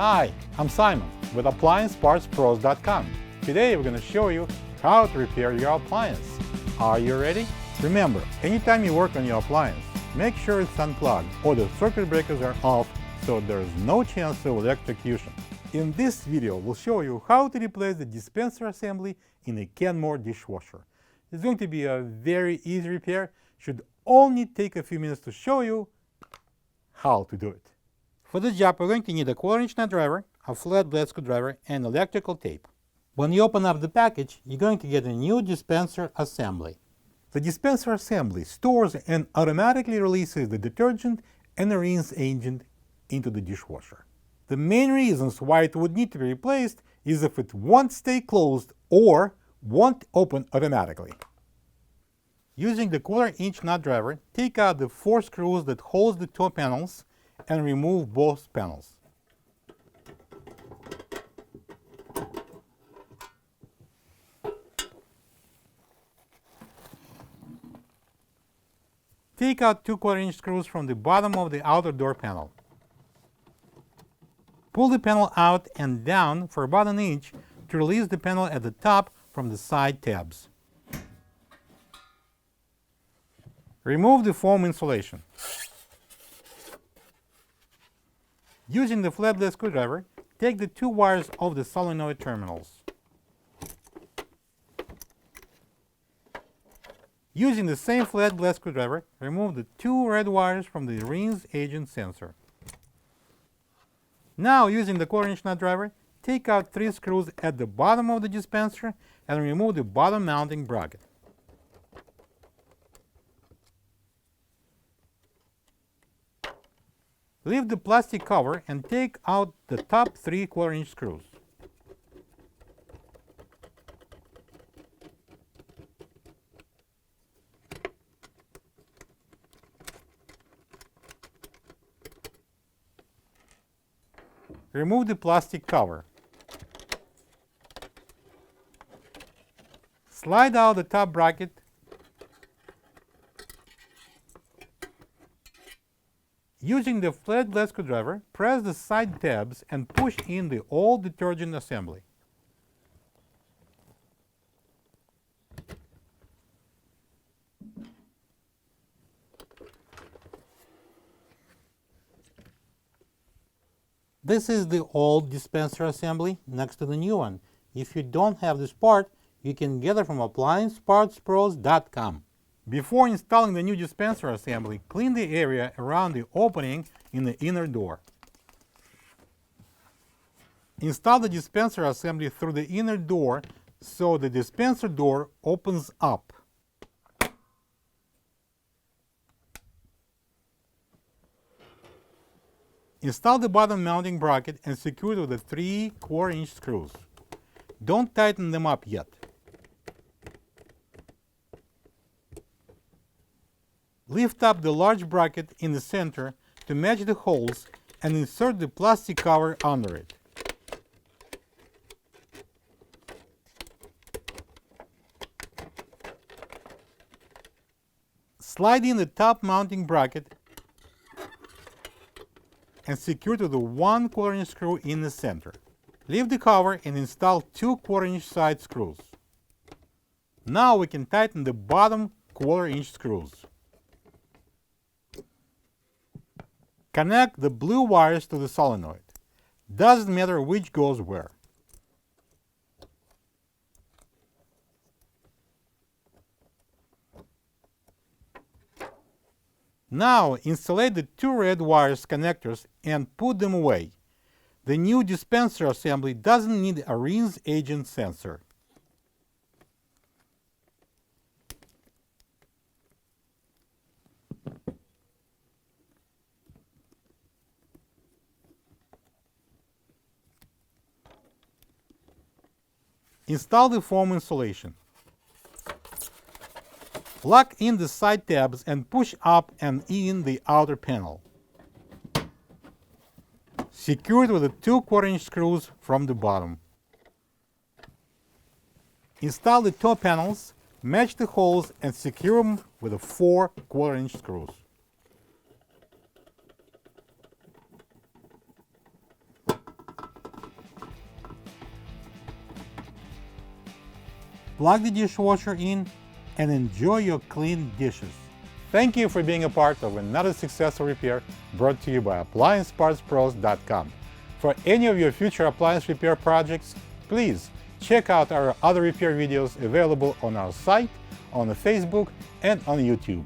Hi, I'm Simon with AppliancePartsPros.com. Today we're going to show you how to repair your appliance. Are you ready? Remember, anytime you work on your appliance, make sure it's unplugged or the circuit breakers are off so there is no chance of electrocution. In this video, we'll show you how to replace the dispenser assembly in a Kenmore dishwasher. It's going to be a very easy repair. Should only take a few minutes to show you how to do it. For this job, we're going to need a 1/4-inch nut driver, a flat blade screwdriver, and electrical tape. When you open up the package, you're going to get a new dispenser assembly. The dispenser assembly stores and automatically releases the detergent and the rinse agent into the dishwasher. The main reasons why it would need to be replaced is if it won't stay closed or won't open automatically. Using the 1/4-inch nut driver, take out the 4 screws that hold the toe panels and remove both panels. Take out 2 1/4-inch screws from the bottom of the outer door panel. Pull the panel out and down for about 1 inch to release the panel at the top from the side tabs. Remove the foam insulation. Using the flat blade screwdriver, take the 2 wires off the solenoid terminals. Using the same flat blade screwdriver, remove the 2 red wires from the rinse agent sensor. Now, using the 1/4-inch nut driver, take out 3 screws at the bottom of the dispenser and remove the bottom mounting bracket. Leave the plastic cover and take out the top 3 1/4-inch screws. Remove the plastic cover. Slide out the top bracket. Using the flat blade screwdriver, press the side tabs and push in the old detergent assembly. This is the old dispenser assembly next to the new one. If you don't have this part, you can get it from AppliancePartsPros.com. Before installing the new dispenser assembly, clean the area around the opening in the inner door. Install the dispenser assembly through the inner door so the dispenser door opens up. Install the bottom mounting bracket and secure it with the 3 1/4-inch screws. Don't tighten them up yet. Lift up the large bracket in the center to match the holes and insert the plastic cover under it. Slide in the top mounting bracket and secure to the 1 1/4-inch screw in the center. Leave the cover and install 2 1/4-inch side screws. Now we can tighten the bottom 1/4-inch screws. Connect the blue wires to the solenoid. Doesn't matter which goes where. Now insulate the 2 red wires connectors and put them away. The new dispenser assembly doesn't need a rinse agent sensor. Install the foam insulation. Lock in the side tabs and push up and in the outer panel. Secure it with the 2 1/4-inch screws from the bottom. Install the toe panels, match the holes and secure them with the 4 1/4-inch screws. plug the dishwasher in, and enjoy your clean dishes. Thank you for being a part of another successful repair brought to you by AppliancePartsPros.com. For any of your future appliance repair projects, please check out our other repair videos available on our site, on Facebook, and on YouTube.